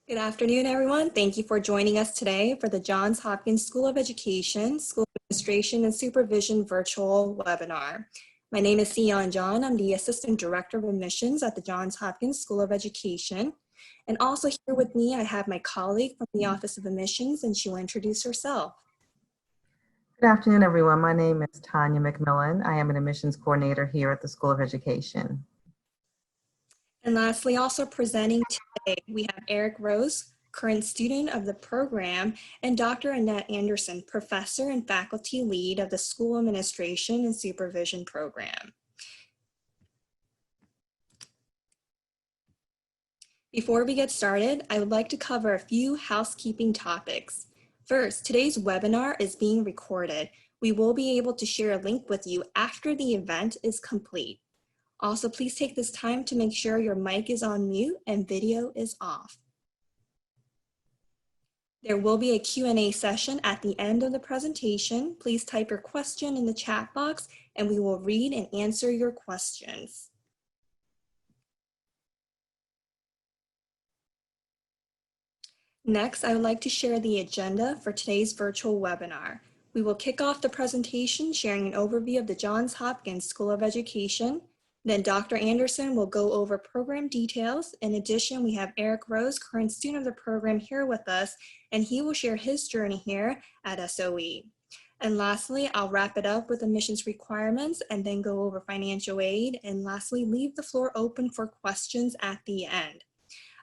Good afternoon, everyone. Thank you for joining us today for the Johns Hopkins School of Education, School Administration and Supervision virtual webinar. My name is Sion John. I'm the Assistant Director of Admissions at the Johns Hopkins School of Education. And also here with me, I have my colleague from the Office of Admissions, and she'll introduce herself. Good afternoon, everyone. My name is Tanya McMillan. I am an admissions coordinator here at the School of Education. And lastly, also presenting today, we have Eric Rose, current student of the program, and Dr. Annette Anderson, professor and faculty lead of the School Administration and Supervision program. Before we get started, I would like to cover a few housekeeping topics. First, today's webinar is being recorded. We will be able to share a link with you after the event is complete. Also, please take this time to make sure your mic is on mute and video is off. There will be a Q&A session at the end of the presentation. Please type your question in the chat box and we will read and answer your questions. Next, I would like to share the agenda for today's virtual webinar. We will kick off the presentation sharing an overview of the Johns Hopkins School of Education. Then Dr. Anderson will go over program details. In addition, we have Eric Rose, current student of the program, here with us, and he will share his journey here at SOE. And lastly, I'll wrap it up with admissions requirements and then go over financial aid. And lastly, leave the floor open for questions at the end.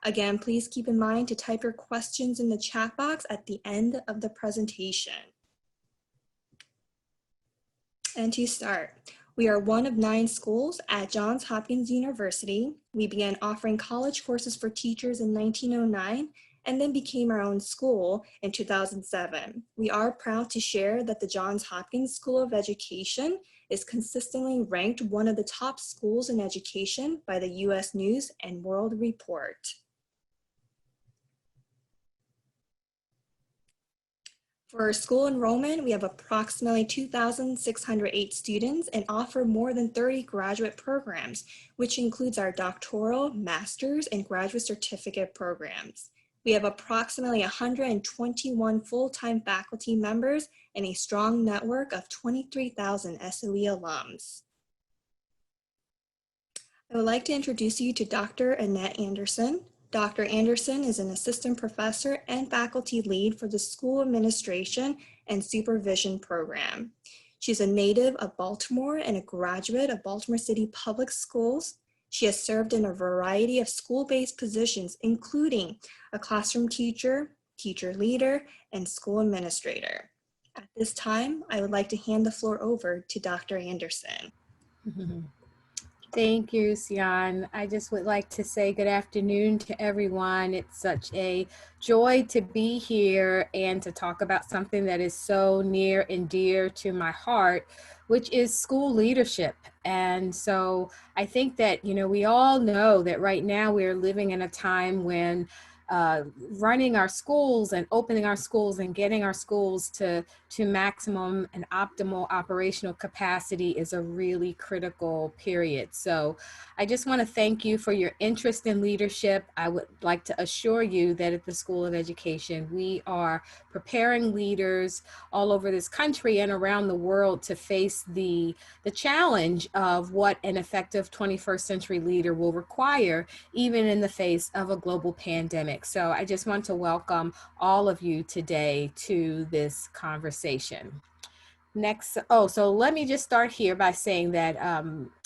Again, please keep in mind to type your questions in the chat box at the end of the presentation. And to start, we are one of 9 schools at Johns Hopkins University. We began offering college courses for teachers in 1909 and then became our own school in 2007. We are proud to share that the Johns Hopkins School of Education is consistently ranked one of the top schools in education by the U.S. News and World Report. For school enrollment, we have approximately 2,608 students and offer more than 30 graduate programs, which includes our doctoral, master's, and graduate certificate programs. We have approximately 121 full-time faculty members and a strong network of 23,000 SOE alums. I would like to introduce you to Dr. Annette Anderson. Dr. Anderson is an assistant professor and faculty lead for the School Administration and Supervision program. She's a native of Baltimore and a graduate of Baltimore City Public Schools. She has served in a variety of school-based positions, including a classroom teacher, teacher leader, and school administrator. At this time, I would like to hand the floor over to Dr. Anderson. Thank you, Sion. I just would like to say good afternoon to everyone. It's such a joy to be here and to talk about something that is so near and dear to my heart, which is school leadership. And so I think that, we all know that right now we're living in a time when running our schools and opening our schools and getting our schools to maximum and optimal operational capacity is a really critical period. So I just want to thank you for your interest in leadership. I would like to assure you that at the School of Education, we are preparing leaders all over this country and around the world to face the challenge of what an effective 21st century leader will require, even in the face of a global pandemic. So I just want to welcome all of you today to this conversation. Next, so let me just start here by saying that,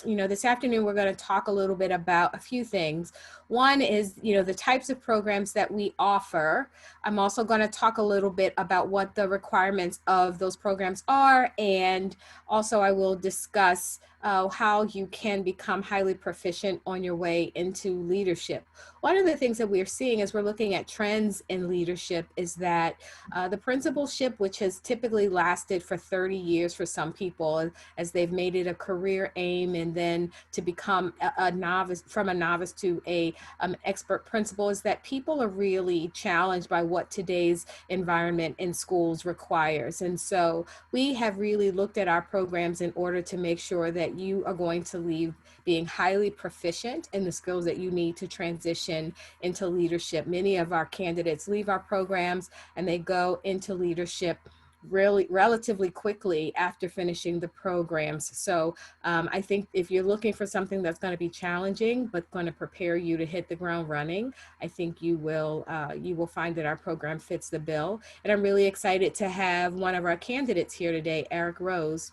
this afternoon we're going to talk a little bit about a few things. One is, the types of programs that we offer. I'm also going to talk a little bit about what the requirements of those programs are, and also I will discuss how you can become highly proficient on your way into leadership. One of the things that we're seeing as we're looking at trends in leadership is that the principalship, which has typically lasted for 30 years for some people, as they've made it a career aim, and then to become a novice, from a novice to a expert principal, is that people are really challenged by what today's environment in schools requires. And so we have really looked at our programs in order to make sure that that you are going to leave being highly proficient in the skills that you need to transition into leadership. Many of our candidates leave our programs and they go into leadership really relatively quickly after finishing the programs. So I think if you're looking for something that's going to be challenging but going to prepare you to hit the ground running, I think you will find that our program fits the bill. And I'm really excited to have one of our candidates here today, Eric Rose,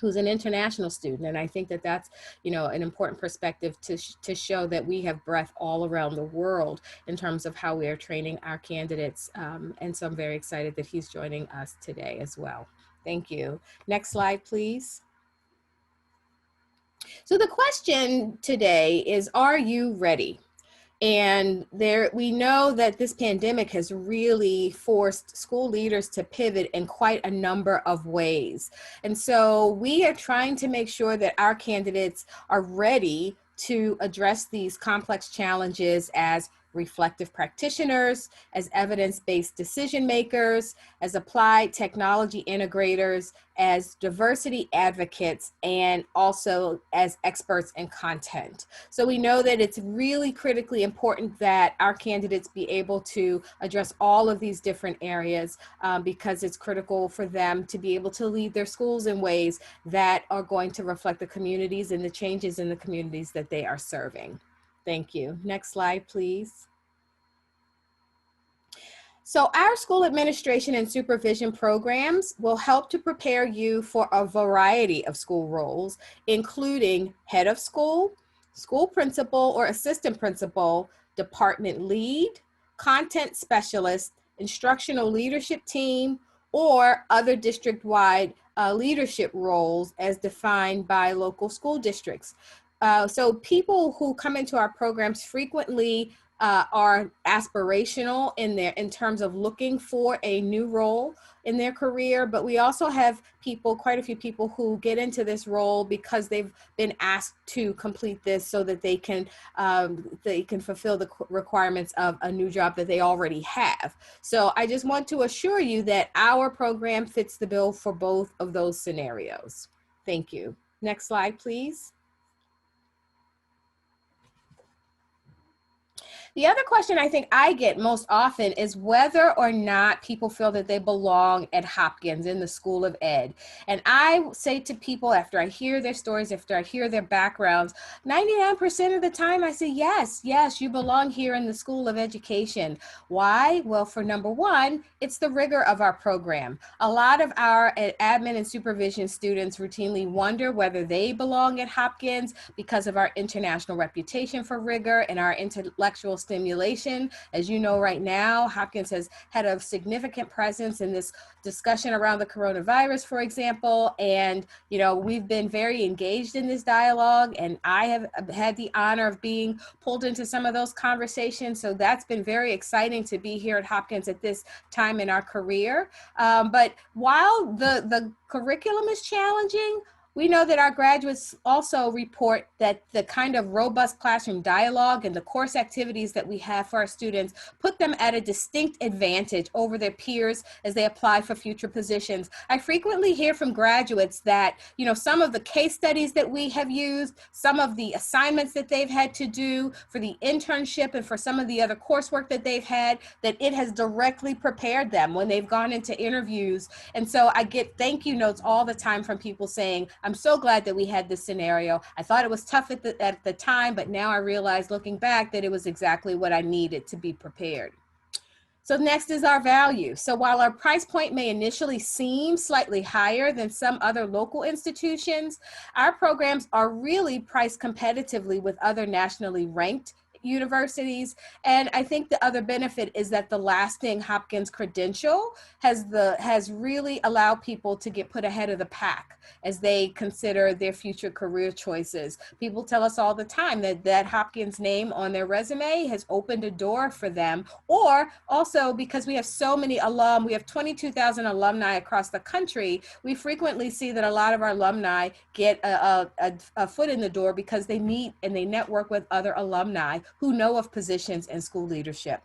who's an international student. And I think that that's, an important perspective to show that we have breadth all around the world in terms of how we are training our candidates. And so I'm very excited that he's joining us today as well. Thank you. Next slide, please. So the question today is, are you ready? And we know that this pandemic has really forced school leaders to pivot in quite a number of ways. And so we are trying to make sure that our candidates are ready to address these complex challenges as reflective practitioners, as evidence-based decision makers, as applied technology integrators, as diversity advocates, and also as experts in content. So we know that it's really critically important that our candidates be able to address all of these different areas because it's critical for them to be able to lead their schools in ways that are going to reflect the communities and the changes in the communities that they are serving. Thank you. Next slide, please. So our school administration and supervision programs will help to prepare you for a variety of school roles, including head of school, school principal or assistant principal, department lead, content specialist, instructional leadership team, or other district-wide leadership roles as defined by local school districts. So people who come into our programs frequently are aspirational in terms of looking for a new role in their career, but we also have quite a few people who get into this role because they've been asked to complete this so that they can fulfill the requirements of a new job that they already have. So I just want to assure you that our program fits the bill for both of those scenarios. Thank you. Next slide, please. The other question I think I get most often is whether or not people feel that they belong at Hopkins in the School of Ed. And I say to people, after I hear their stories, after I hear their backgrounds, 99% of the time I say, yes, you belong here in the School of Education. Why? Well, for number one, it's the rigor of our program. A lot of our admin and supervision students routinely wonder whether they belong at Hopkins because of our international reputation for rigor and our intellectual stimulation. As you know, right now, Hopkins has had a significant presence in this discussion around the coronavirus, for example. And, we've been very engaged in this dialogue, and I have had the honor of being pulled into some of those conversations. So that's been very exciting to be here at Hopkins at this time in our career. But while the curriculum is challenging, we know that our graduates also report that the kind of robust classroom dialogue and the course activities that we have for our students put them at a distinct advantage over their peers as they apply for future positions. I frequently hear from graduates that, some of the case studies that we have used, some of the assignments that they've had to do for the internship and for some of the other coursework that they've had, that it has directly prepared them when they've gone into interviews. And so I get thank you notes all the time from people saying, I'm so glad that we had this scenario. I thought it was tough at the time, but now I realize looking back that it was exactly what I needed to be prepared. So next is our value. So while our price point may initially seem slightly higher than some other local institutions, our programs are really priced competitively with other nationally ranked universities. And I think the other benefit is that the lasting Hopkins credential has really allowed people to get put ahead of the pack as they consider their future career choices. People tell us all the time that Hopkins name on their resume has opened a door for them, or also because we have so many we have 22,000 alumni across the country, we frequently see that a lot of our alumni get a foot in the door because they meet and they network with other alumni who know of positions in school leadership.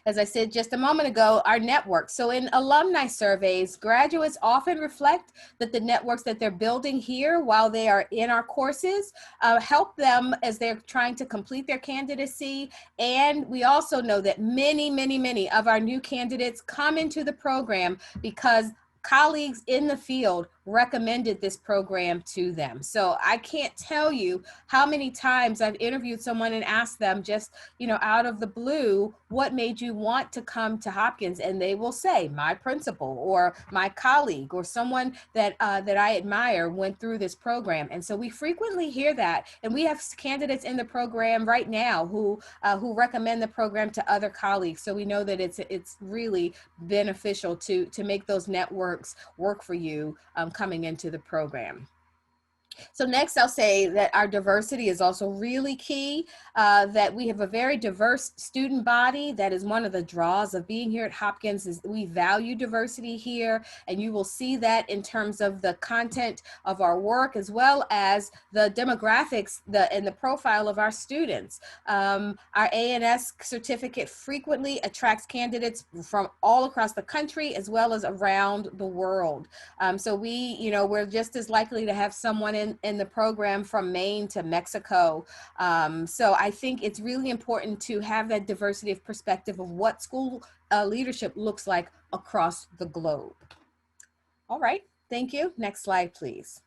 As I said just a moment ago, our network. So in alumni surveys, graduates often reflect that the networks that they're building here while they are in our courses help them as they're trying to complete their candidacy. And we also know that many of our new candidates come into the program because colleagues in the field recommended this program to them. So I can't tell you how many times I've interviewed someone and asked them just, out of the blue, what made you want to come to Hopkins? And they will say, my principal or my colleague or someone that I admire went through this program. And so we frequently hear that. And we have candidates in the program right now who recommend the program to other colleagues. So we know that it's really beneficial to make those networks work for you coming into the program. So next, I'll say that our diversity is also really key, that we have a very diverse student body. That is one of the draws of being here at Hopkins, is we value diversity here, and you will see that in terms of the content of our work, as well as the demographics and the profile of our students. Our A&S certificate frequently attracts candidates from all across the country, as well as around the world. So we're just as likely to have someone in the program from Maine to Mexico. So I think it's really important to have that diversity of perspective of what school leadership looks like across the globe. All right, thank you. Next slide, please.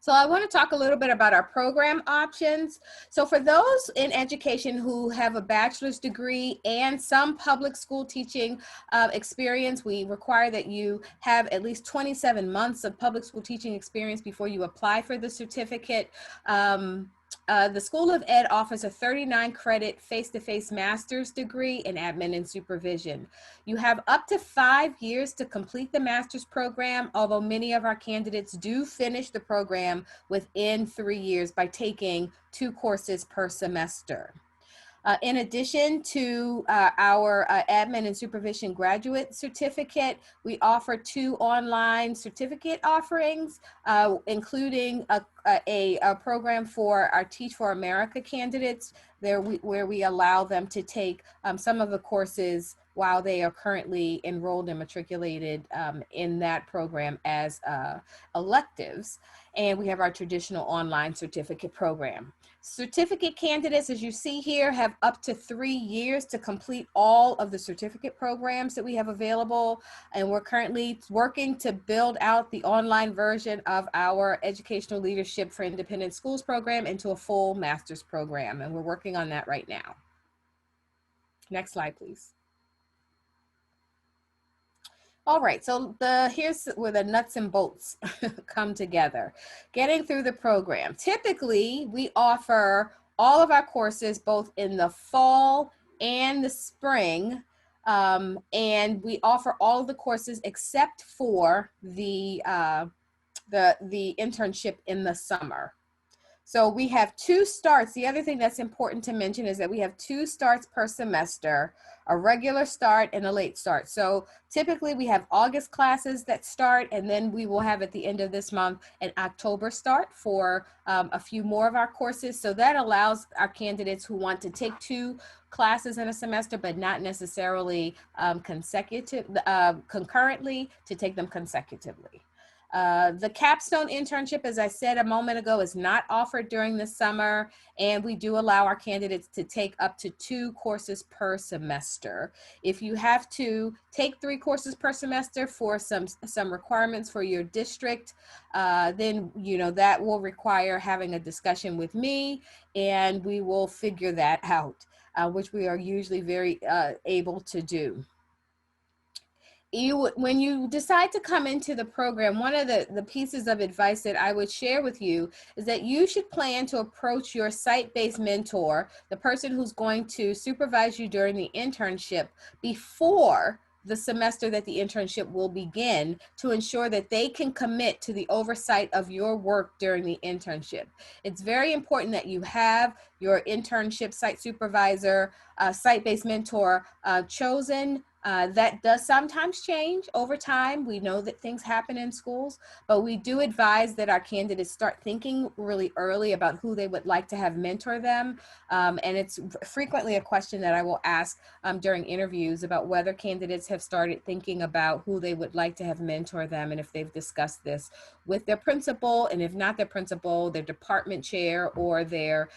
So I want to talk a little bit about our program options. So for those in education who have a bachelor's degree and some public school teaching experience, we require that you have at least 27 months of public school teaching experience before you apply for the certificate. The School of Ed offers a 39 credit face-to-face master's degree in admin and supervision. You have up to 5 years to complete the master's program, although many of our candidates do finish the program within 3 years by taking 2 courses per semester. In addition to our admin and supervision graduate certificate, we offer 2 online certificate offerings, including a program for our Teach for America candidates, where we allow them to take some of the courses while they are currently enrolled and matriculated in that program as electives. And we have our traditional online certificate program. Certificate candidates, as you see here, have up to 3 years to complete all of the certificate programs that we have available. And we're currently working to build out the online version of our Educational Leadership for Independent Schools program into a full master's program. And we're working on that right now. Next slide, please. All right, so here's where the nuts and bolts come together. Getting through the program. Typically, we offer all of our courses both in the fall and the spring, and we offer all of the courses except for the internship in the summer. So we have 2 starts. The other thing that's important to mention is that we have 2 starts per semester, a regular start and a late start. So typically we have August classes that start, and then we will have at the end of this month an October start for a few more of our courses. So that allows our candidates who want to take 2 classes in a semester, but not necessarily concurrently, to take them consecutively. The capstone internship, as I said a moment ago, is not offered during the summer, and we do allow our candidates to take up to 2 courses per semester. If you have to take 3 courses per semester for some requirements for your district, then that will require having a discussion with me, and we will figure that out, which we are usually very able to do. When you decide to come into the program, one of the pieces of advice that I would share with you is that you should plan to approach your site-based mentor, the person who's going to supervise you during the internship, before the semester that the internship will begin, to ensure that they can commit to the oversight of your work during the internship. It's very important that you have your internship site supervisor, site-based mentor chosen That does sometimes change over time. We know that things happen in schools, but we do advise that our candidates start thinking really early about who they would like to have mentor them. And it's frequently a question that I will ask during interviews about whether candidates have started thinking about who they would like to have mentor them, and if they've discussed this with their principal, and if not their principal, their department chair or their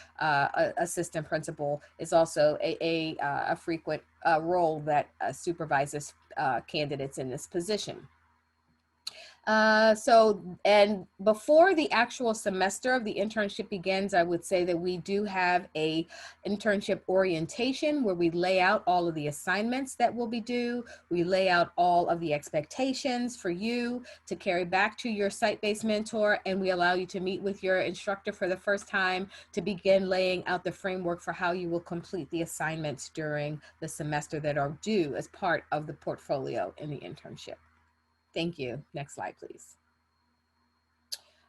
assistant principal is also a frequent role that supervises candidates in this position. And before the actual semester of the internship begins, I would say that we do have a internship orientation where we lay out all of the assignments that will be due. We lay out all of the expectations for you to carry back to your site-based mentor, and we allow you to meet with your instructor for the first time to begin laying out the framework for how you will complete the assignments during the semester that are due as part of the portfolio in the internship. Thank you. Next slide, please.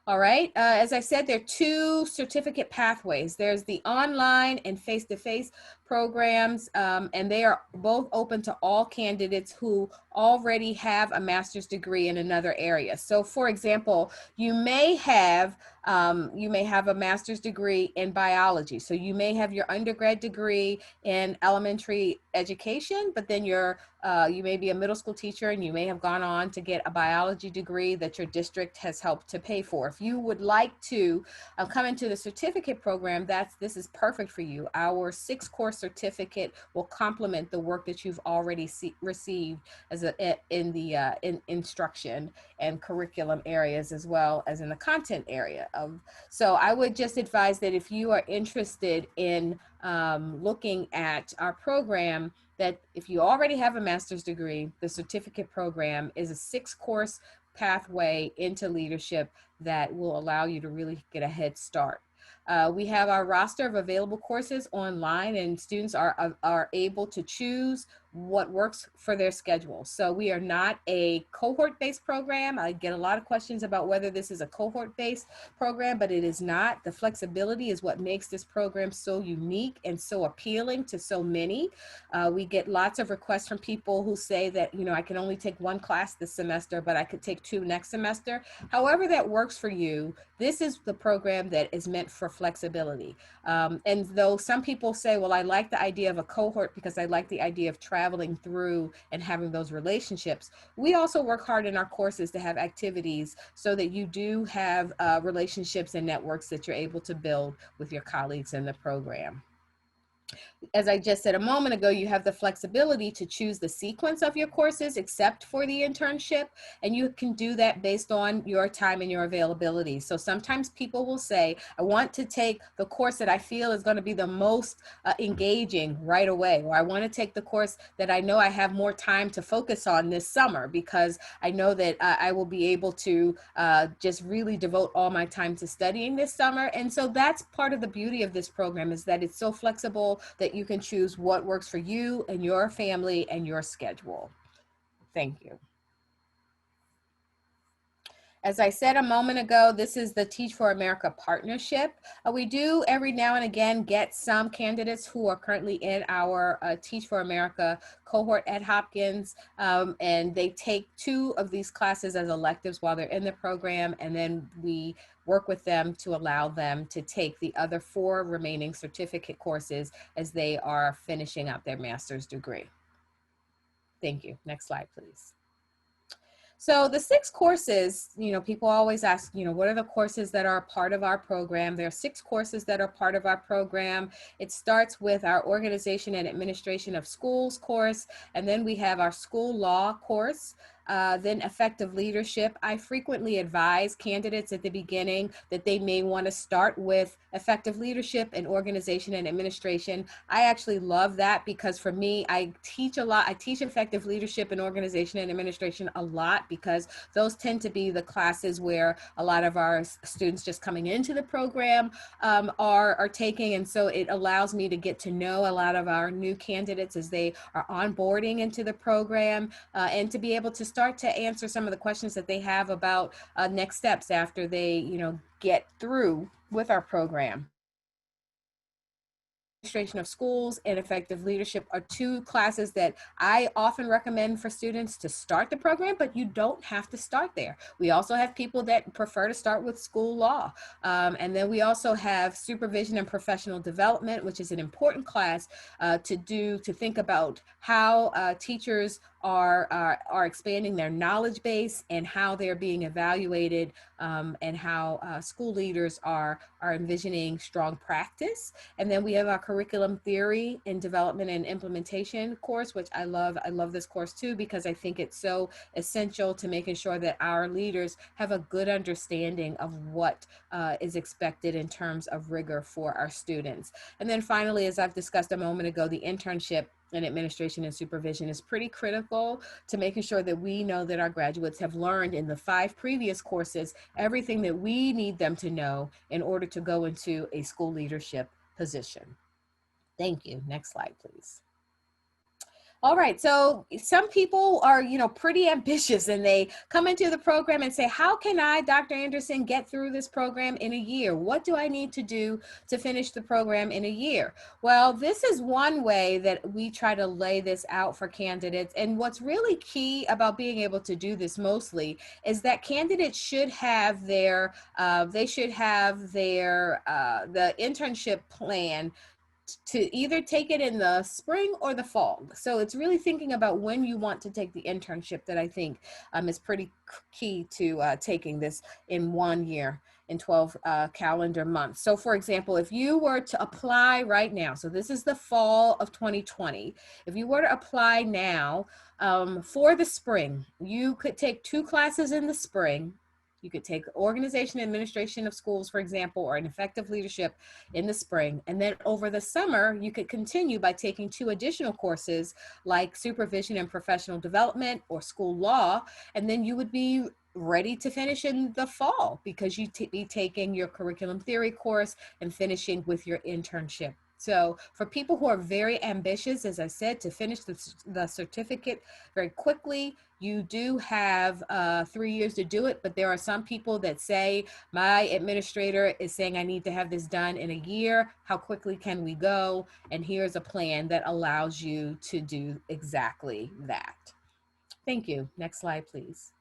All right, as I said, there are two certificate pathways. There's the online and face-to-face programs, and they are both open to all candidates who already have a master's degree in another area. So for example, you may have a master's degree in biology. So you may have your undergrad degree in elementary education, but then you may be a middle school teacher and you may have gone on to get a biology degree that your district has helped to pay for. If you would like to come into the certificate program, this is perfect for you. Our 6-course certificate will complement the work that you've already received as in instruction and curriculum areas, as well as in the content area. So I would just advise that if you are interested in looking at our program, that if you already have a master's degree, the certificate program is a 6-course pathway into leadership that will allow you to really get a head start. We have our roster of available courses online, and students are able to choose what works for their schedule. So we are not a cohort-based program. I get a lot of questions about whether this is a cohort-based program, but it is not. The flexibility is what makes this program so unique and so appealing to so many. We get lots of requests from people who say that, I can only take 1 class this semester, but I could take 2 next semester. However that works for you, this is the program that is meant for flexibility. And though some people say, well, I like the idea of a cohort because I like the idea of traveling through and having those relationships, we also work hard in our courses to have activities so that you do have relationships and networks that you're able to build with your colleagues in the program. As I just said a moment ago, you have the flexibility to choose the sequence of your courses except for the internship, and you can do that based on your time and your availability. So sometimes people will say, I want to take the course that I feel is going to be the most engaging right away, or I want to take the course that I know I have more time to focus on this summer because I know that I will be able to just really devote all my time to studying this summer. And so that's part of the beauty of this program, is that it's so flexible that you can choose what works for you and your family and your schedule. Thank you. As I said a moment ago, this is the Teach for America partnership. We do every now and again get some candidates who are currently in our Teach for America cohort at Hopkins, and they take 2 of these classes as electives while they're in the program, and then we work with them to allow them to take the other 4 remaining certificate courses as they are finishing out their master's degree. Thank you. Next slide, please. So the 6 courses, people always ask, what are the courses that are a part of our program? There are 6 courses that are part of our program. It starts with our Organization and Administration of Schools course, and then we have our School Law course. Then effective leadership. I frequently advise candidates at the beginning that they may want to start with effective leadership and organization and administration. I actually love that because for me, I teach a lot. I teach effective leadership and organization and administration a lot because those tend to be the classes where a lot of our students just coming into the program are taking. And so it allows me to get to know a lot of our new candidates as they are onboarding into the program and to be able to start to answer some of the questions that they have about next steps after they, get through with our program. Administration of Schools and Effective Leadership are two classes that I often recommend for students to start the program, but you don't have to start there. We also have people that prefer to start with school law. And then we also have Supervision and Professional Development, which is an important class to think about how teachers are expanding their knowledge base and how they're being evaluated, and how school leaders are envisioning strong practice. And then we have our curriculum theory and development and implementation course, which I love. I love this course too, because I think it's so essential to making sure that our leaders have a good understanding of what is expected in terms of rigor for our students. And then finally, as I've discussed a moment ago, the internship and administration and supervision is pretty critical to making sure that we know that our graduates have learned in the 5 previous courses everything that we need them to know in order to go into a school leadership position. Thank you. Next slide, please. All right, so some people are, pretty ambitious, and they come into the program and say, how can I, Dr. Anderson, get through this program in a year? What do I need to do to finish the program in a year? Well, this is one way that we try to lay this out for candidates. And what's really key about being able to do this mostly is that candidates should have the internship plan to either take it in the spring or the fall. So it's really thinking about when you want to take the internship that I think is pretty key to taking this in 1 year, in 12 calendar months. So for example, if you were to apply right now, so this is the fall of 2020, if you were to apply now for the spring, you could take 2 classes in the spring. You could take Organization and Administration of Schools, for example, or an Effective Leadership in the spring. And then over the summer, you could continue by taking 2 additional courses like Supervision and Professional Development or School Law. And then you would be ready to finish in the fall because you'd be taking your curriculum theory course and finishing with your internship. So for people who are very ambitious, as I said, to finish the certificate very quickly, you do have 3 years to do it, but there are some people that say, my administrator is saying I need to have this done in a year. How quickly can we go? And here's a plan that allows you to do exactly that. Thank you. Next slide, please.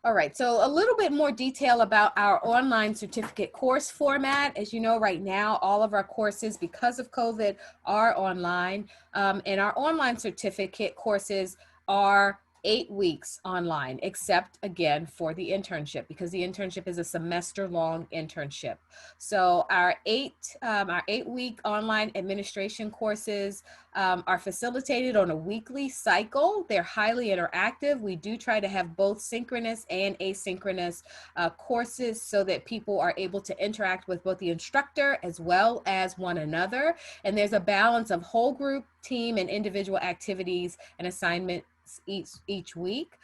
All right, so a little bit more detail about our online certificate course format. As you know, right now, all of our courses, because of COVID, are online. And our online certificate courses are 8 weeks online, except again for the internship, because the internship is a semester-long internship. So our 8-week online administration courses are facilitated on a weekly cycle. They're highly interactive. We do try to have both synchronous and asynchronous courses so that people are able to interact with both the instructor as well as one another. And there's a balance of whole group, team, and individual activities and assignments each week.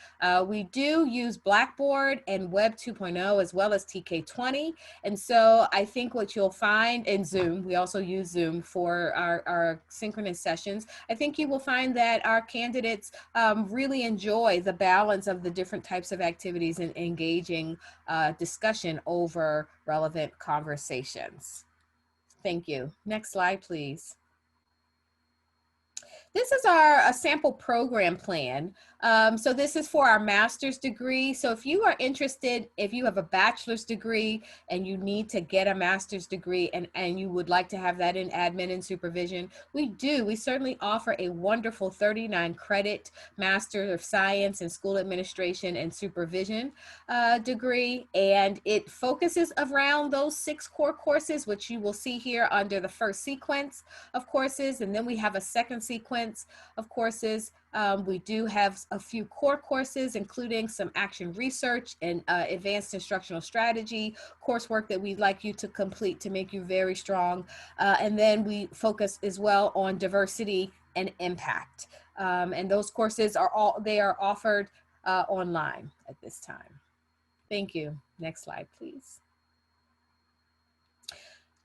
We do use Blackboard and Web 2.0 as well as TK20. And so I think what you'll find in Zoom, we also use Zoom for our synchronous sessions. I think you will find that our candidates really enjoy the balance of the different types of activities and engaging discussion over relevant conversations. Thank you. Next slide, please. This is a sample program plan. So this is for our master's degree. So if you are interested, if you have a bachelor's degree and you need to get a master's degree and you would like to have that in admin and supervision, we certainly offer a wonderful 39 credit Master of Science in School Administration and Supervision degree. And it focuses around those 6 core courses, which you will see here under the first sequence of courses. And then we have a second sequence of courses. We do have a few core courses, including some action research and advanced instructional strategy coursework that we'd like you to complete to make you very strong. And then we focus as well on diversity and impact. And those courses are offered online at this time. Thank you. Next slide, please.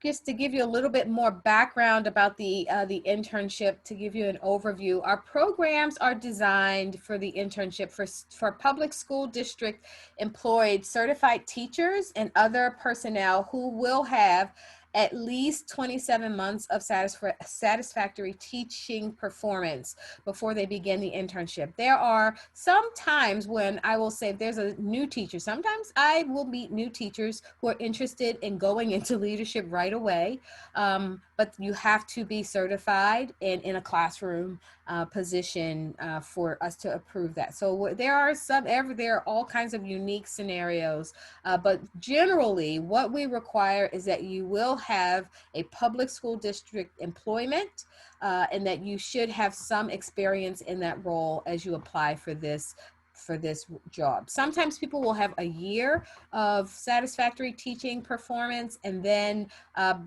Just to give you a little bit more background about the internship, to give you an overview, our programs are designed for the internship for public school district employed certified teachers and other personnel who will have at least 27 months of satisfactory teaching performance before they begin the internship. There are some times when I will say, if there's a new teacher, sometimes I will meet new teachers who are interested in going into leadership right away. But you have to be certified and in a classroom position for us to approve that. So there are all kinds of unique scenarios, but generally what we require is that you will have a public school district employment and that you should have some experience in that role as you apply for this job. Sometimes people will have a year of satisfactory teaching performance, and then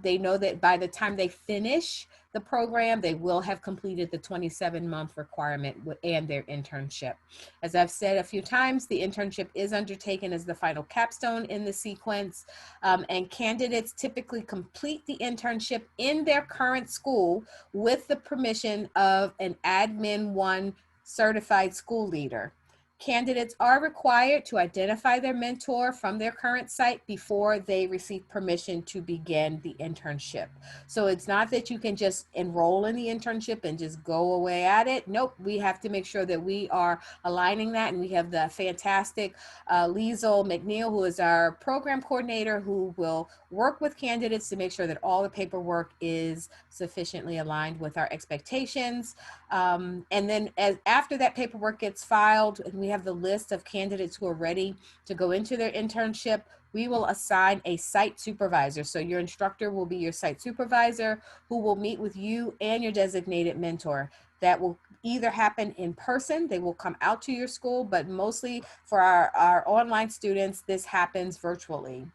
they know that by the time they finish the program, they will have completed the 27-month requirement and their internship. As I've said a few times, the internship is undertaken as the final capstone in the sequence, and candidates typically complete the internship in their current school with the permission of an Admin 1 certified school leader. Candidates are required to identify their mentor from their current site before they receive permission to begin the internship. So it's not that you can just enroll in the internship and just go away at it. Nope, we have to make sure that we are aligning that, and we have the fantastic Liesl McNeil, who is our program coordinator, who will work with candidates to make sure that all the paperwork is sufficiently aligned with our expectations. And then after that paperwork gets filed, and we have the list of candidates who are ready to go into their internship, we will assign a site supervisor. So your instructor will be your site supervisor, who will meet with you and your designated mentor. That will either happen in person, they will come out to your school, but mostly for our online students, this happens virtually.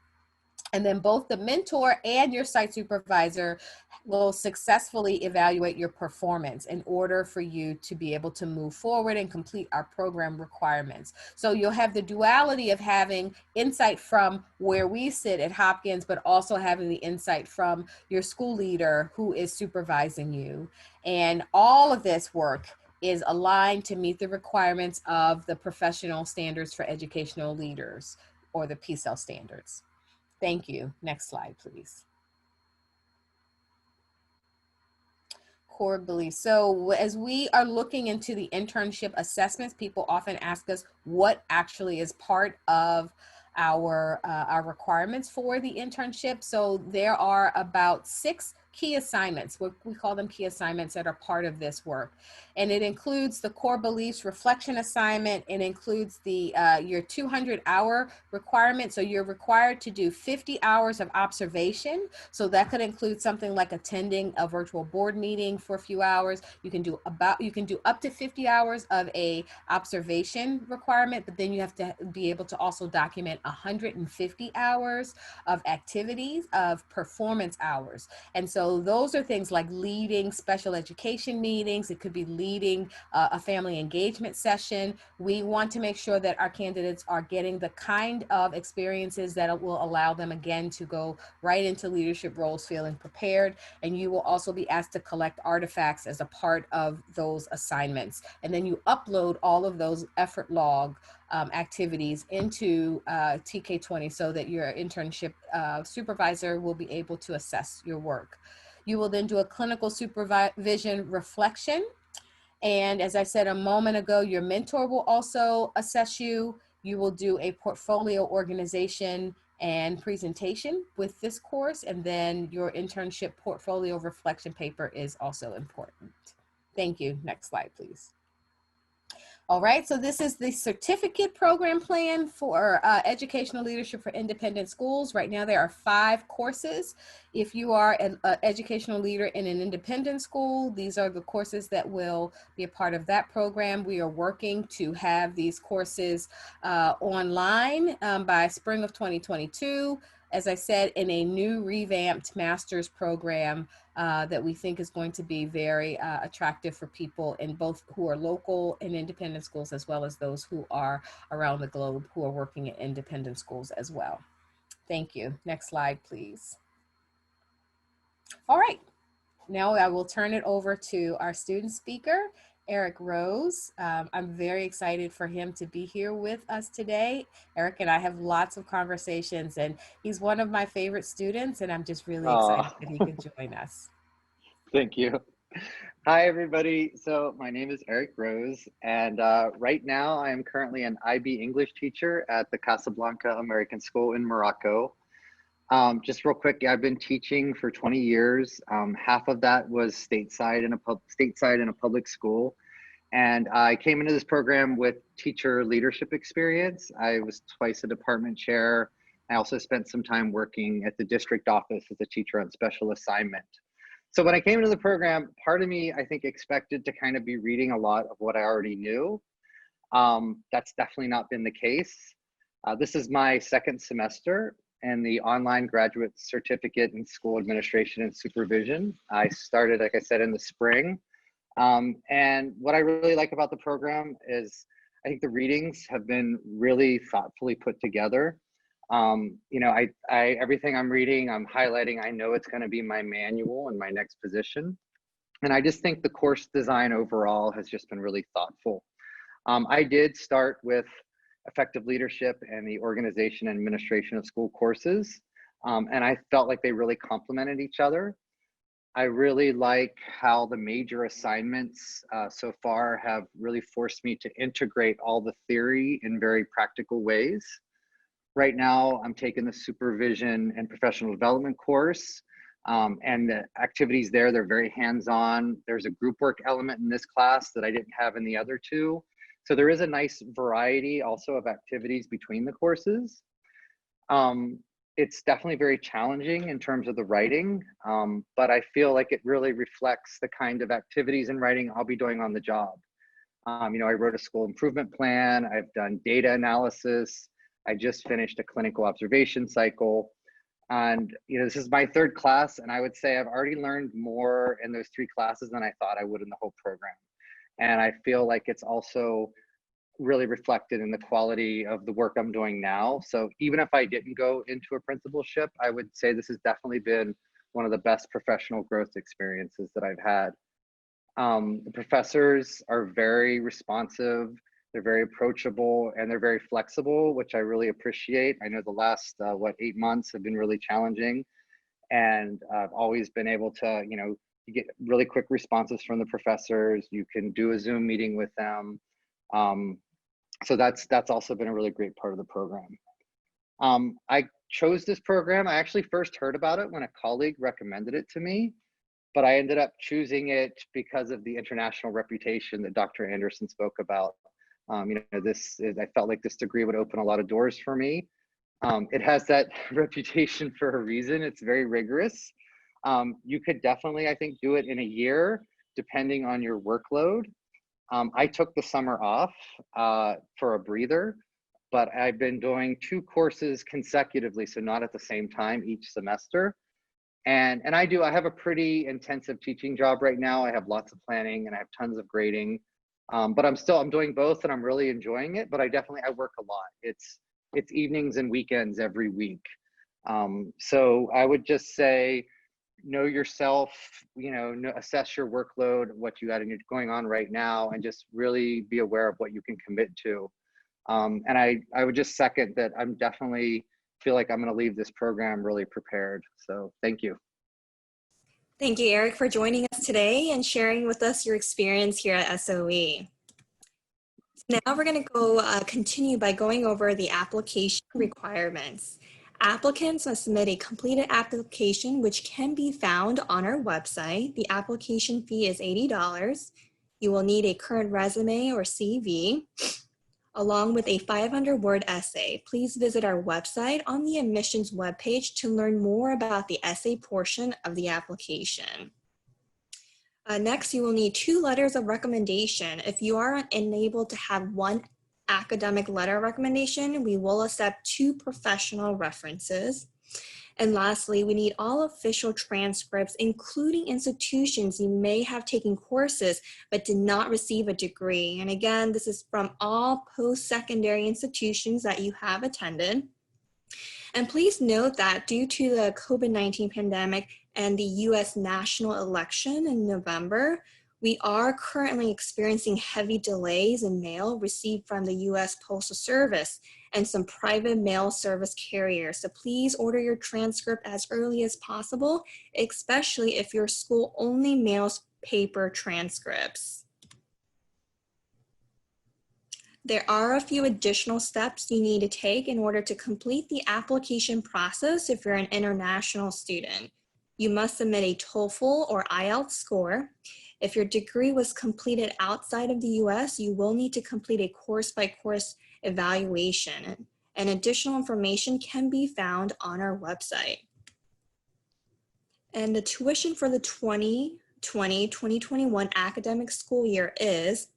And then both the mentor and your site supervisor will successfully evaluate your performance in order for you to be able to move forward and complete our program requirements. So you'll have the duality of having insight from where we sit at Hopkins, but also having the insight from your school leader who is supervising you. And all of this work is aligned to meet the requirements of the professional standards for educational leaders, or the PSEL standards. Thank you. Next slide, please. Core beliefs. So as we are looking into the internship assessments, people often ask us what actually is part of our requirements for the internship. So there are about 6 key assignments. We call them key assignments that are part of this work. And it includes the core beliefs reflection assignment. It includes the your 200-hour requirement. So you're required to do 50 hours of observation. So that could include something like attending a virtual board meeting for a few hours. You can do up to 50 hours of a observation requirement, but then you have to be able to also document 150 hours of activities, of performance hours. And so those are things like leading special education meetings. It could be leading a family engagement session. We want to make sure that our candidates are getting the kind of experiences that will allow them, again, to go right into leadership roles feeling prepared. And you will also be asked to collect artifacts as a part of those assignments. And then you upload all of those effort log activities into TK20 so that your internship supervisor will be able to assess your work. You will then do a clinical supervision reflection. And as I said a moment ago, your mentor will also assess you. You will do a portfolio organization and presentation with this course. And then your internship portfolio reflection paper is also important. Thank you. Next slide, please. All right, so this is the certificate program plan for educational leadership for independent schools. Right now there are 5 courses. If you are an educational leader in an independent school, these are the courses that will be a part of that program. We are working to have these courses online by spring of 2022. As I said, in a new revamped master's program that we think is going to be very attractive for people in both who are local and independent schools, as well as those who are around the globe who are working at independent schools as well. Thank you. Next slide, please. All right. Now I will turn it over to our student speaker, Eric Rose. I'm very excited for him to be here with us today. Eric and I have lots of conversations, and he's one of my favorite students, and I'm just really Oh, excited that he could join us. thank you. Hi, everybody. So my name is Eric Rose, and right now I am currently an IB English teacher at the Casablanca American School in Morocco. Just real quick, I've been teaching for 20 years. Half of that was stateside in a public school. And I came into this program with teacher leadership experience. I was twice a department chair. I also spent some time working at the district office as a teacher on special assignment. So when I came into the program, part of me, I think, expected to kind of be reading a lot of what I already knew. That's definitely not been the case. This is my second semester in the online graduate certificate in school administration and supervision. I started, like I said, in the spring. And what I really like about the program is I think the readings have been really thoughtfully put together. Everything I'm reading, I'm highlighting. I know it's going to be my manual in my next position. And I just think the course design overall has just been really thoughtful. I did start with effective leadership and the organization and administration of school courses. And I felt like they really complemented each other. I really like how the major assignments so far have really forced me to integrate all the theory in very practical ways. Right now, I'm taking the supervision and professional development course, and the activities there, they're very hands-on. There's a group work element in this class that I didn't have in the other two. So there is a nice variety also of activities between the courses. It's definitely very challenging in terms of the writing, but I feel like it really reflects the kind of activities in writing I'll be doing on the job. I wrote a school improvement plan. I've done data analysis. I just finished a clinical observation cycle. And this is my third class, and I would say I've already learned more in those three classes than I thought I would in the whole program. And I feel like it's also really reflected in the quality of the work I'm doing now. So even if I didn't go into a principalship, I would say this has definitely been one of the best professional growth experiences that I've had. The professors are very responsive, they're very approachable, and they're very flexible, which I really appreciate. I know the last, 8 months have been really challenging, and I've always been able to, you get really quick responses from the professors. You can do a Zoom meeting with them. So that's also been a really great part of the program. I chose this program. I actually first heard about it when a colleague recommended it to me, but I ended up choosing it because of the international reputation that Dr. Anderson spoke about. I felt like this degree would open a lot of doors for me. It has that reputation for a reason. It's very rigorous. You could definitely, I think, do it in a year, depending on your workload. I took the summer off for a breather, but I've been doing 2 courses consecutively, so not at the same time each semester. And I have a pretty intensive teaching job right now. I have lots of planning and I have tons of grading, but I'm doing both and I'm really enjoying it. But I work a lot. It's evenings and weekends every week. So I would just say, know yourself, assess your workload, what you got going on right now, and just really be aware of what you can commit to. And I would just second that. I'm definitely feel like I'm going to leave this program really prepared. So thank you. Thank you, Eric, for joining us today and sharing with us your experience here at SOE. Now we're going to continue by going over the application requirements. Applicants must submit a completed application, which can be found on our website. The application fee is $80. You will need a current resume or CV, along with a 500-word essay. Please visit our website on the admissions webpage to learn more about the essay portion of the application. Next, you will need 2 letters of recommendation. If you are unable to have 1 academic letter of recommendation, we will accept 2 professional references. And lastly, we need all official transcripts, including institutions you may have taken courses but did not receive a degree. And again, this is from all post-secondary institutions that you have attended. And please note that due to the COVID-19 pandemic and the US national election in November, We are currently experiencing heavy delays in mail received from the U.S. Postal Service and some private mail service carriers. So please order your transcript as early as possible, especially if your school only mails paper transcripts. There are a few additional steps you need to take in order to complete the application process if you're an international student. You must submit a TOEFL or IELTS score. If your degree was completed outside of the US, you will need to complete a course-by-course evaluation, and additional information can be found on our website. And the tuition for the 2020-2021 academic school year is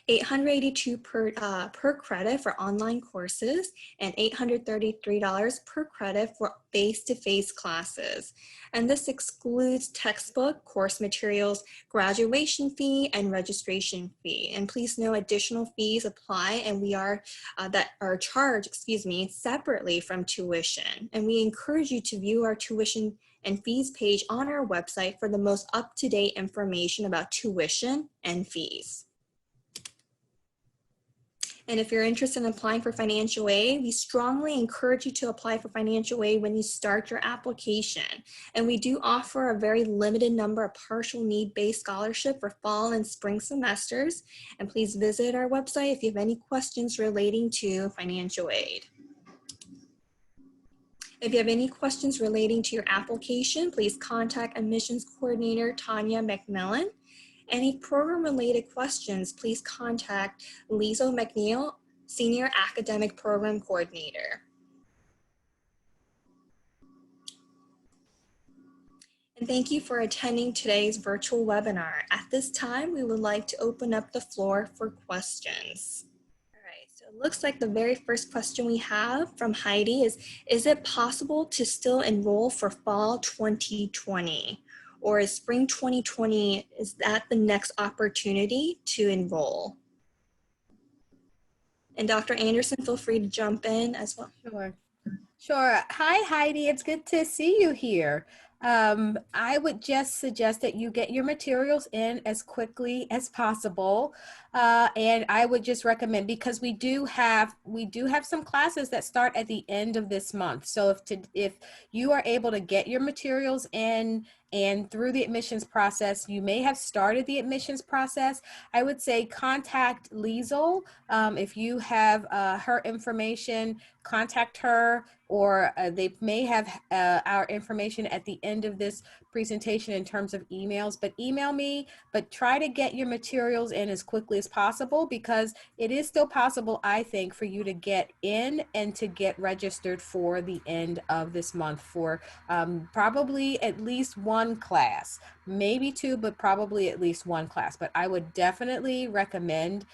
$882 per credit for online courses and $833 per credit for face-to-face classes. And this excludes textbook, course materials, graduation fee, and registration fee. And please know additional fees apply and that are charged, separately from tuition. And we encourage you to view our tuition and fees page on our website for the most up-to-date information about tuition and fees. And if you're interested in applying for financial aid, we strongly encourage you to apply for financial aid when you start your application. And we do offer a very limited number of partial need-based scholarships for fall and spring semesters. And please visit our website if you have any questions relating to financial aid. If you have any questions relating to your application, please contact Admissions Coordinator Tanya McMillan. Any program-related questions, please contact Lizo McNeil, Senior Academic Program Coordinator. And thank you for attending today's virtual webinar. At this time, we would like to open up the floor for questions. All right, so it looks like the very first question we have from Heidi is it possible to still enroll for fall 2020? Or is spring 2020, is that the next opportunity to enroll? And Dr. Anderson, feel free to jump in as well. Sure. Hi, Heidi. It's good to see you here. I would just suggest that you get your materials in as quickly as possible. And I would just recommend, because we do have some classes that start at the end of this month. So if you are able to get your materials in and through the admissions process, you may have started the admissions process, I would say contact Liesel. If you have her information, contact her, or they may have our information at the end of this presentation in terms of emails, but email me, but try to get your materials in as quickly as possible, because it is still possible, I think, for you to get in and to get registered for the end of this month for probably at least one class, maybe two, but probably at least one class. But I would definitely recommend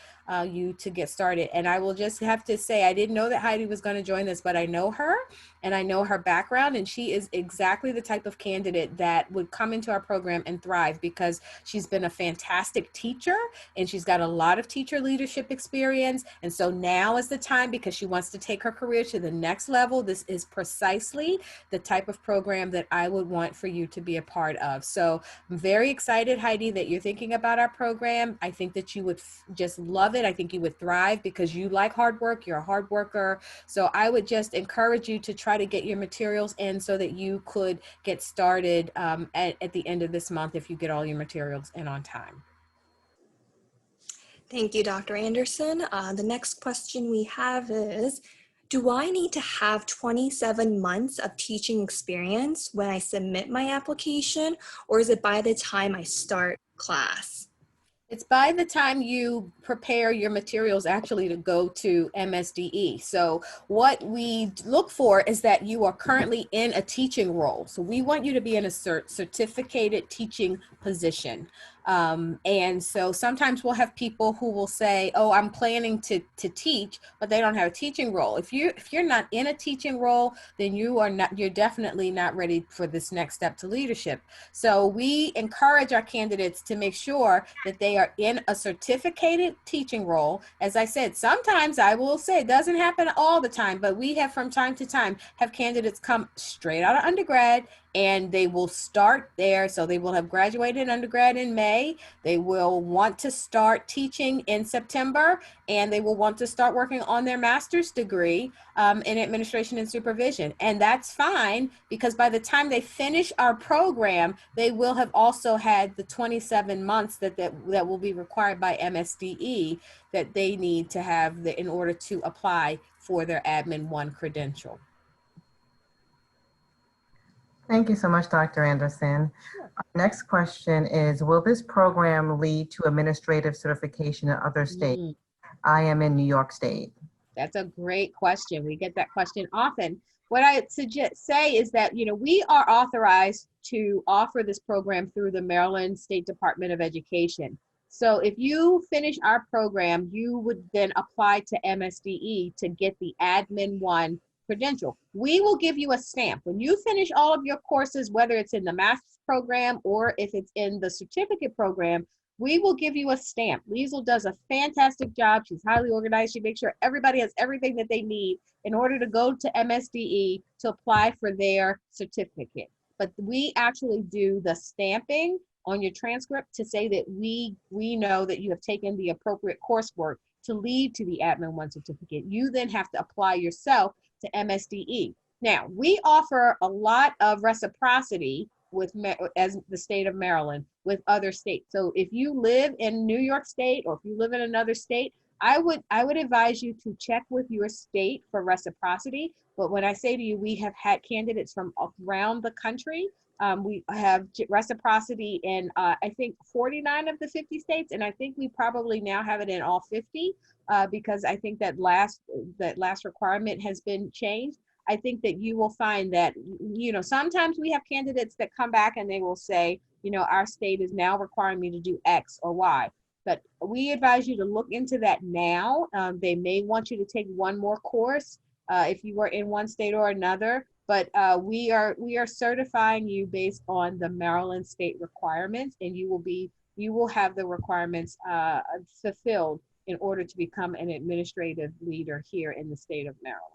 you to get started. And I will just have to say, I didn't know that Heidi was going to join this, but I know her and I know her background, and she is exactly the type of candidate that would come into our program and thrive, because she's been a fantastic teacher and she's got a lot of teacher leadership experience. And so now is the time, because she wants to take her career to the next level. This is precisely the type of program that I would want for you to be a part of. So I'm very excited, Heidi, that you're thinking about our program. I think that you would just love it. I think you would thrive because you like hard work. You're a hard worker. So I would just encourage you to try to get your materials in so that you could get started at the end of this month if you get all your materials in on time. Thank you, Dr. Anderson. The next question we have is, do I need to have 27 months of teaching experience when I submit my application, or is it by the time I start class? It's by the time you prepare your materials actually to go to MSDE. So what we look for is that you are currently in a teaching role. So we want you to be in a certificated teaching position. And so sometimes we'll have people who will say, oh, I'm planning to teach, but they don't have a teaching role. If you're not in a teaching role, then you're definitely not ready for this next step to leadership. So we encourage our candidates to make sure that they are in a certificated teaching role. As I said, sometimes I will say it doesn't happen all the time, but we have from time to time have candidates come straight out of undergrad and they will start there. So they will have graduated undergrad in May May. They will want to start teaching in September, and they will want to start working on their master's degree in administration and supervision. And that's fine, because by the time they finish our program, they will have also had the 27 months that will be required by MSDE that they need to have in order to apply for their Admin 1 credential. Thank you so much, Dr. Anderson. Our next question is, will this program lead to administrative certification in other states? I am in New York State. That's a great question. We get that question often. What I say is that, you know, we are authorized to offer this program through the Maryland State Department of Education. So if you finish our program, you would then apply to MSDE to get the Admin 1 credential. We will give you a stamp. When you finish all of your courses, whether it's in the master's program or if it's in the certificate program, we will give you a stamp. Liesl does a fantastic job. She's highly organized. She makes sure everybody has everything that they need in order to go to MSDE to apply for their certificate. But we actually do the stamping on your transcript to say that we know that you have taken the appropriate coursework to lead to the Admin 1 certificate. You then have to apply yourself to MSDE. Now, we offer a lot of reciprocity as the state of Maryland with other states. So if you live in New York State or if you live in another state, I would advise you to check with your state for reciprocity. But when I say to you, we have had candidates from around the country. We have reciprocity in, I think, 49 of the 50 states, and I think we probably now have it in all 50 because I think that last requirement has been changed. I think that you will find that, you know, sometimes we have candidates that come back and they will say, you know, our state is now requiring me to do X or Y. But we advise you to look into that now. They may want you to take one more course if you were in one state or another. But we are certifying you based on the Maryland state requirements, and you will have the requirements fulfilled in order to become an administrative leader here in the state of Maryland.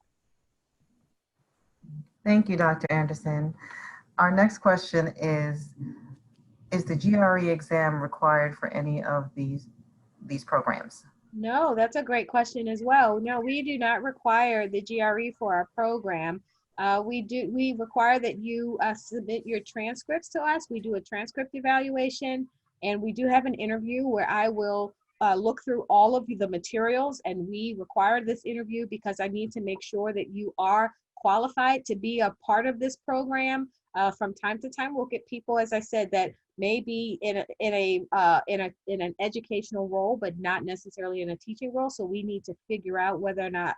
Thank you, Dr. Anderson. Our next question is the GRE exam required for any of these programs? No, that's a great question as well. No, we do not require the GRE for our program. We require that you submit your transcripts to us. We do a transcript evaluation, and we do have an interview where I will look through all of the materials, and we require this interview because I need to make sure that you are qualified to be a part of this program. From time to time, we'll get people, as I said, that may be in an educational role, but not necessarily in a teaching role. So we need to figure out whether or not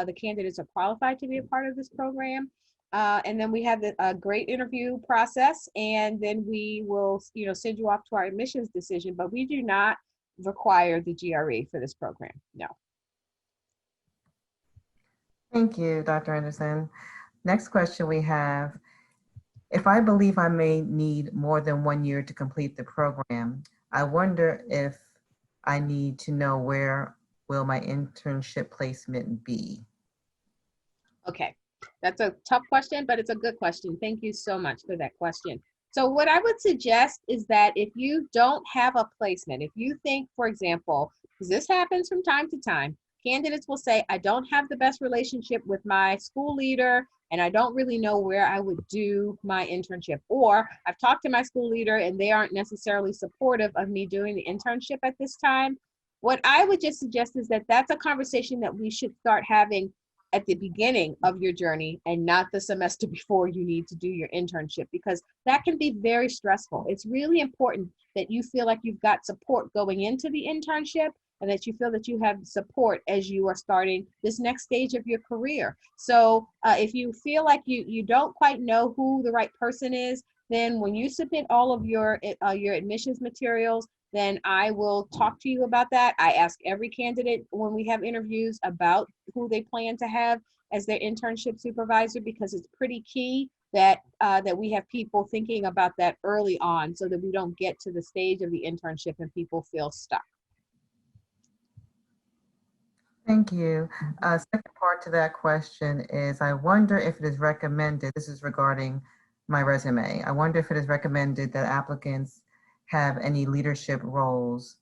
the candidates are qualified to be a part of this program. And then we have a great interview process, and then we will, you know, send you off to our admissions decision. But we do not require the GRE for this program. No. Thank you, Dr. Anderson. Next question we have, if I believe I may need more than 1 year to complete the program, I wonder if I need to know where will my internship placement be? Okay, that's a tough question, but it's a good question. Thank you so much for that question. So what I would suggest is that if you don't have a placement, if you think, for example, because this happens from time to time, candidates will say, I don't have the best relationship with my school leader, and I don't really know where I would do my internship. Or I've talked to my school leader and they aren't necessarily supportive of me doing the internship at this time. What I would just suggest is that that's a conversation that we should start having at the beginning of your journey and not the semester before you need to do your internship, because that can be very stressful. It's really important that you feel like you've got support going into the internship, and that you feel that you have support as you are starting this next stage of your career. So if you feel like you don't quite know who the right person is, then when you submit all of your admissions materials, then I will talk to you about that. I ask every candidate when we have interviews about who they plan to have as their internship supervisor, because it's pretty key that we have people thinking about that early on so that we don't get to the stage of the internship and people feel stuck. Thank you. Second part to that question is, I wonder if it is recommended, this is regarding my resume, I wonder if it is recommended that applicants have any leadership roles,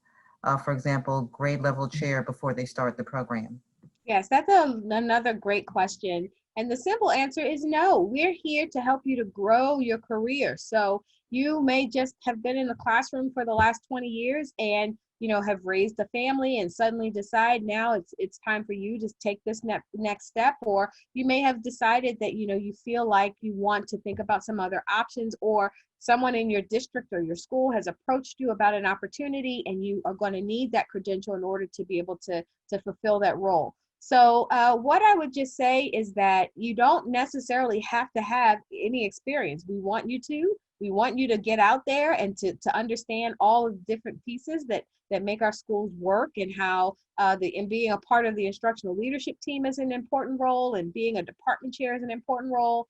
for example, grade level chair before they start the program? Yes, that's another great question. And the simple answer is no. We're here to help you to grow your career. So you may just have been in the classroom for the last 20 years and have raised a family and suddenly decide now it's time for you to take this next step. Or you may have decided that you feel like you want to think about some other options, or someone in your district or your school has approached you about an opportunity and you are going to need that credential in order to be able to fulfill that role. So what I would just say is that you don't necessarily have to have any experience. We want you to. We want you to get out there and to understand all of the different pieces that make our schools work, and how and being a part of the instructional leadership team is an important role, and being a department chair is an important role.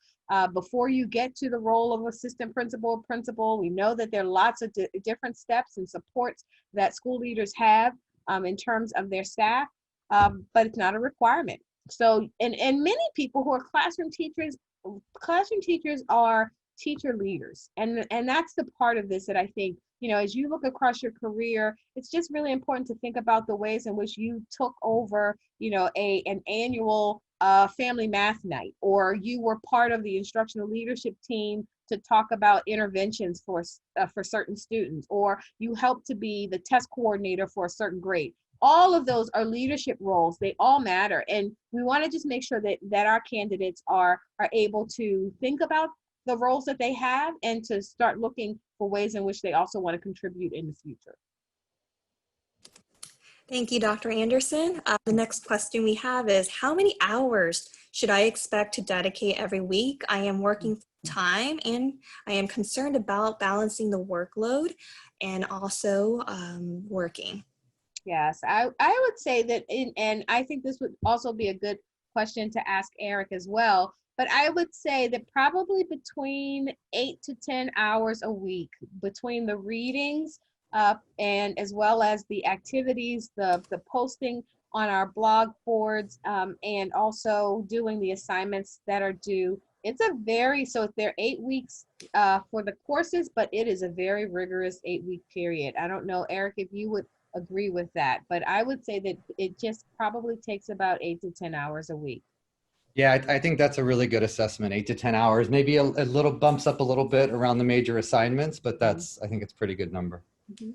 Before you get to the role of assistant principal or principal, we know that there are lots of different steps and supports that school leaders have in terms of their staff. But it's not a requirement. So, and many people who are classroom teachers are teacher leaders. And that's the part of this that I think, as you look across your career, it's just really important to think about the ways in which you took over, an annual family math night, or you were part of the instructional leadership team to talk about interventions for certain students, or you helped to be the test coordinator for a certain grade. All of those are leadership roles. They all matter. And we want to just make sure that our candidates are able to think about the roles that they have and to start looking for ways in which they also want to contribute in the future. Thank you, Dr. Anderson. The next question we have is, how many hours should I expect to dedicate every week? I am working full time and I am concerned about balancing the workload and also working. Yes, I would say that, and I think this would also be a good question to ask Eric as well, but I would say that probably between 8 to 10 hours a week, between the readings and as well as the activities, the posting on our blog boards, and also doing the assignments that are due. So they're 8 weeks for the courses, but it is a very rigorous 8-week period. I don't know, Eric, if you would agree with that, but I would say that it just probably takes about 8 to 10 hours a week. Yeah, I think that's a really good assessment. 8 to 10 hours, maybe a little bumps up a little bit around the major assignments, but I think it's a pretty good number. Mm-hmm.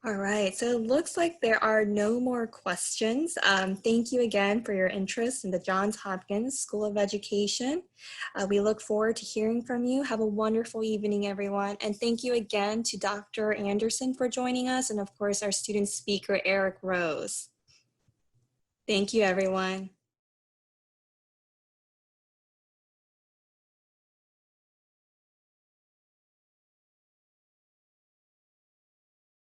All right, so it looks like there are no more questions. Thank you again for your interest in the Johns Hopkins School of Education. We look forward to hearing from you. Have a wonderful evening, everyone. And thank you again to Dr. Anderson for joining us, and of course, our student speaker, Eric Rose. Thank you, everyone.